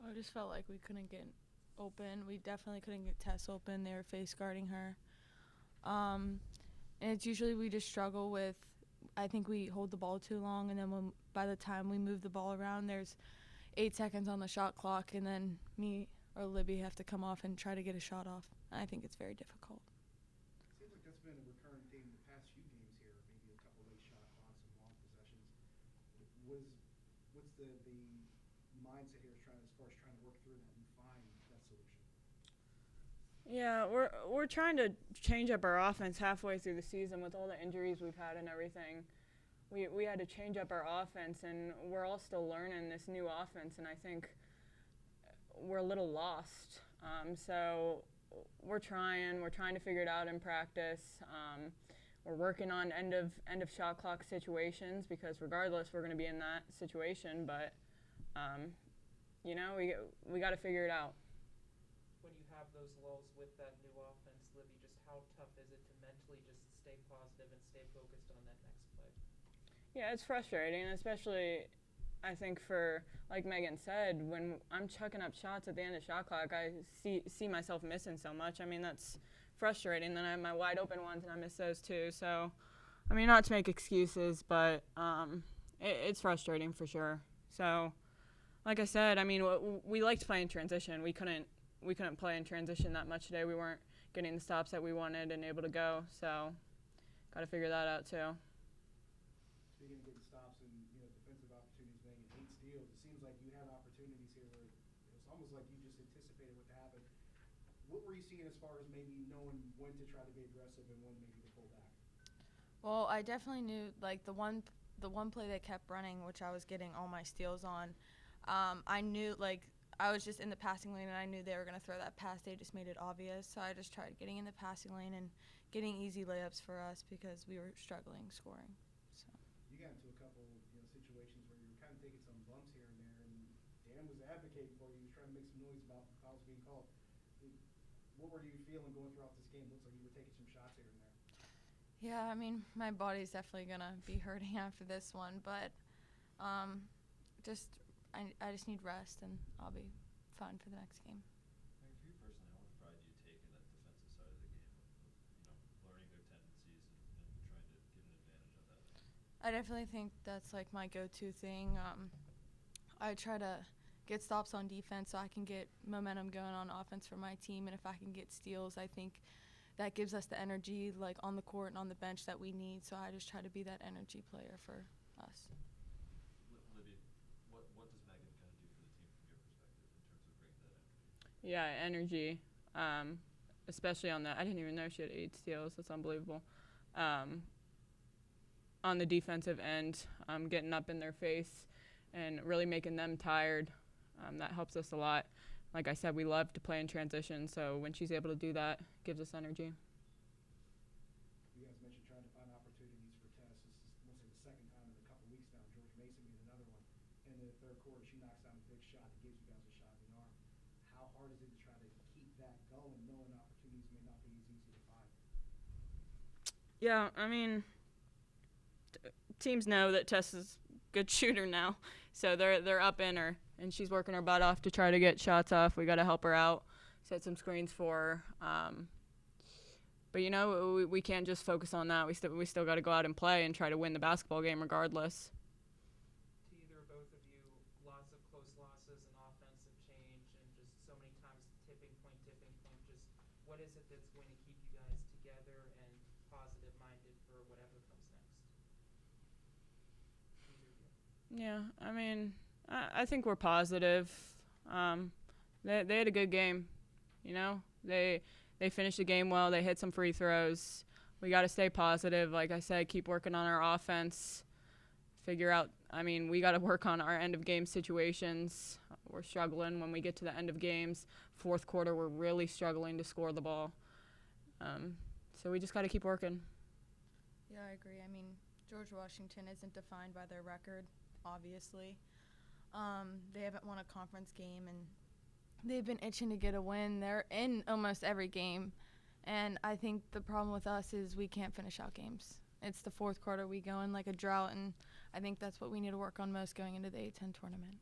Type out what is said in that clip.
I just felt like we couldn't get open. We definitely couldn't get Tess open. They were face guarding her. And it's usually we just struggle with, I think we hold the ball too long, and then by the time we move the ball around, there's 8 seconds on the shot clock, and then me or Libby have to come off and try to get a shot off. And I think it's very difficult. Seems like that's been a recurring theme the past few games here. Maybe a couple late shot clocks and long possessions. Was what's the mindset here trying as far as trying to work through that and find that solution? Yeah, we're trying to change up our offense halfway through the season with all the injuries we've had and everything. We had to change up our offense, and we're all still learning this new offense, and I think we're a little lost. So we're trying to figure it out in practice. We're working on end of shot clock situations because regardless we're going to be in that situation. But we got to figure it out. When you have those lulls with that new offense, Libby, just how tough is it to mentally just stay positive and stay focused on that next play? Yeah, it's frustrating, especially I think for, like Megan said, when I'm chucking up shots at the end of shot clock, I see myself missing so much. I mean, that's frustrating. Then I have my wide open ones, and I miss those too. So, I mean, not to make excuses, but it's frustrating for sure. So, like I said, I mean, we liked playing transition. We couldn't play in transition that much today. We weren't getting the stops that we wanted and able to go. So, got to figure that out too. Speaking of getting stops and defensive opportunities, making 8 steals, it seems like you had opportunities here where it's almost like you just anticipated what to happen. What were you seeing as far as maybe knowing when to try to be aggressive and when maybe to pull back? Well, I definitely knew, like, the one play that kept running, which I was getting all my steals on. I knew, like, I was just in the passing lane, and I knew they were going to throw that pass. They just made it obvious. So I just tried getting in the passing lane and getting easy layups for us because we were struggling scoring. So. You got into a couple situations where you were kind of taking some bumps here and there, and Dan was advocating for you. He was trying to make some noise about fouls being called. What were you feeling going throughout this game? Looks like you were taking some shots here and there. Yeah, I mean, my body's definitely going to be hurting after this one, but I just need rest, and I'll be fine for the next game. I mean, for you personally, how much pride do you take in that defensive side of the game, learning their tendencies and trying to get an advantage of that? I definitely think that's like my go-to thing. I try to get stops on defense so I can get momentum going on offense for my team, and if I can get steals, I think that gives us the energy, like, on the court and on the bench that we need. So I just try to be that energy player for us. Libby, what does Megan kind of do for the team from your perspective in terms of bringing that energy? Yeah, energy. Especially on that. I didn't even know she had 8 steals. That's unbelievable. On the defensive end, getting up in their face and really making them tired. That helps us a lot. Like I said, we love to play in transition, so when she's able to do that, gives us energy. You guys mentioned trying to find opportunities for Tess. This is mostly the second time in a couple weeks now. George Mason made another one. And in the third quarter, she knocks down a big shot and gives you guys a shot in the arm. How hard is it to try to keep that going, knowing opportunities may not be as easy to find? Yeah, I mean, teams know that Tess is a good shooter now, so they're up in her, and she's working her butt off to try to get shots off. We got to help her out, set some screens for her. But we can't just focus on that. We still got to go out and play and try to win the basketball game regardless. To either or both of you, lots of close losses and offensive change, and just so many times tipping point. Just what is it that's going to keep you guys together and positive-minded for whatever comes next? Yeah, I mean, I think we're positive. They had a good game. They finished the game well. They hit some free throws. We got to stay positive. Like I said, keep working on our offense. Figure out, we got to work on our end of game situations. We're struggling when we get to the end of games. Fourth quarter, we're really struggling to score the ball. So we just got to keep working. Yeah, I agree. George Washington isn't defined by their record, obviously. They haven't won a conference game, and they've been itching to get a win. They're in almost every game, and I think the problem with us is we can't finish out games. It's the fourth quarter. We go in like a drought, and I think that's what we need to work on most going into the A-10 tournament.